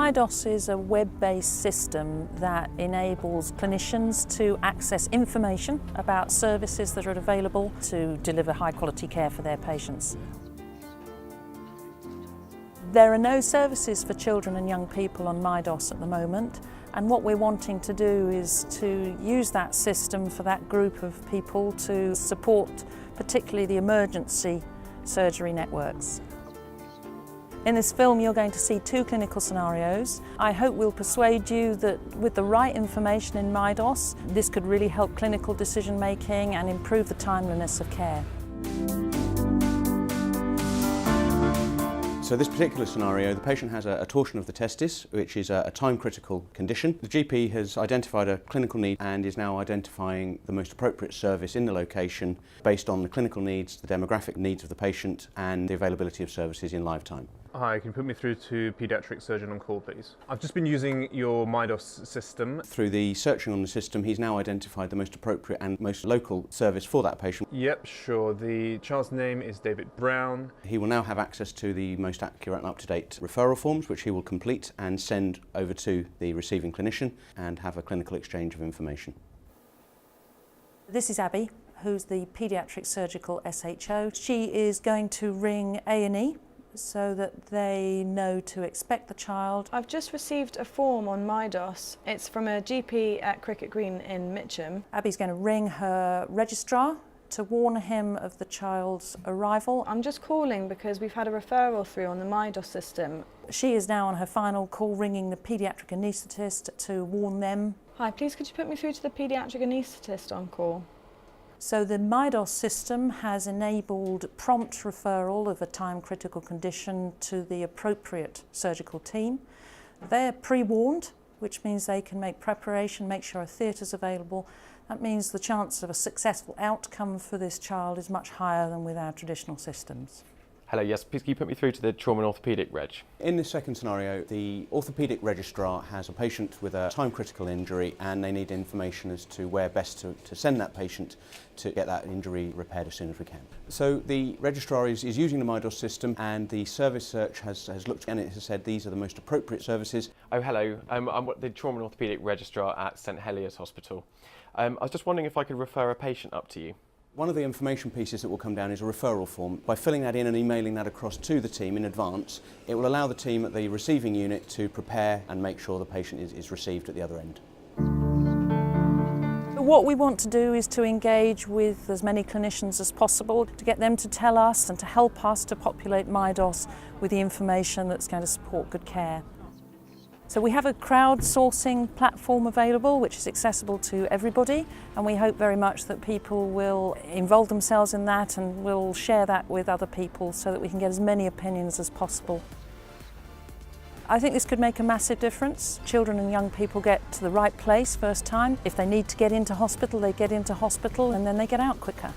MiDos is a web-based system that enables clinicians to access information about services that are available to deliver high-quality care for their patients. There are no services for children and young people on MiDos at the moment, and what we're wanting to do is to use that system for that group of people to support particularly the emergency surgery networks. In this film you're going to see two clinical scenarios. I hope we'll persuade you that with the right information in MiDos, this could really help clinical decision making and improve the timeliness of care. So this particular scenario, the patient has a torsion of the testis, which is a time-critical condition. The GP has identified a clinical need and is now identifying the most appropriate service in the location based on the clinical needs, the demographic needs of the patient and the availability of services in live time. Hi, can you put me through to paediatric surgeon on call, please? I've just been using your MiDos system. Through the searching on the system, he's now identified the most appropriate and most local service for that patient. Yep, sure. The child's name is David Brown. He will now have access to the most accurate and up-to-date referral forms, which he will complete and send over to the receiving clinician and have a clinical exchange of information. This is Abby, who's the paediatric surgical SHO. She is going to ring A&E so that they know to expect the child. I've just received a form on MiDos. It's from a GP at Cricket Green in Mitcham. Abby's going to ring her registrar to warn him of the child's arrival. I'm just calling because we've had a referral through on the MiDos system. She is now on her final call ringing the paediatric anaesthetist to warn them. Hi, please could you put me through to the paediatric anaesthetist on call? So the MiDos system has enabled prompt referral of a time-critical condition to the appropriate surgical team. They're pre-warned, which means they can make preparation, make sure a theatre's available. That means the chance of a successful outcome for this child is much higher than with our traditional systems. Hello, yes, please can you put me through to the trauma and orthopaedic reg? In this second scenario, the orthopaedic registrar has a patient with a time-critical injury and they need information as to where best to send that patient to get that injury repaired as soon as we can. So the registrar is using the MiDos system and the service search has looked and it has said these are the most appropriate services. Oh, hello, I'm the trauma and orthopaedic registrar at St Heliers Hospital. I was just wondering if I could refer a patient up to you. One of the information pieces that will come down is a referral form. By filling that in and emailing that across to the team in advance, it will allow the team at the receiving unit to prepare and make sure the patient is received at the other end. What we want to do is to engage with as many clinicians as possible to get them to tell us and to help us to populate MiDos with the information that's going to support good care. So we have a crowdsourcing platform available which is accessible to everybody, and we hope very much that people will involve themselves in that and will share that with other people so that we can get as many opinions as possible. I think this could make a massive difference. Children and young people get to the right place first time. If they need to get into hospital, they get into hospital and then they get out quicker.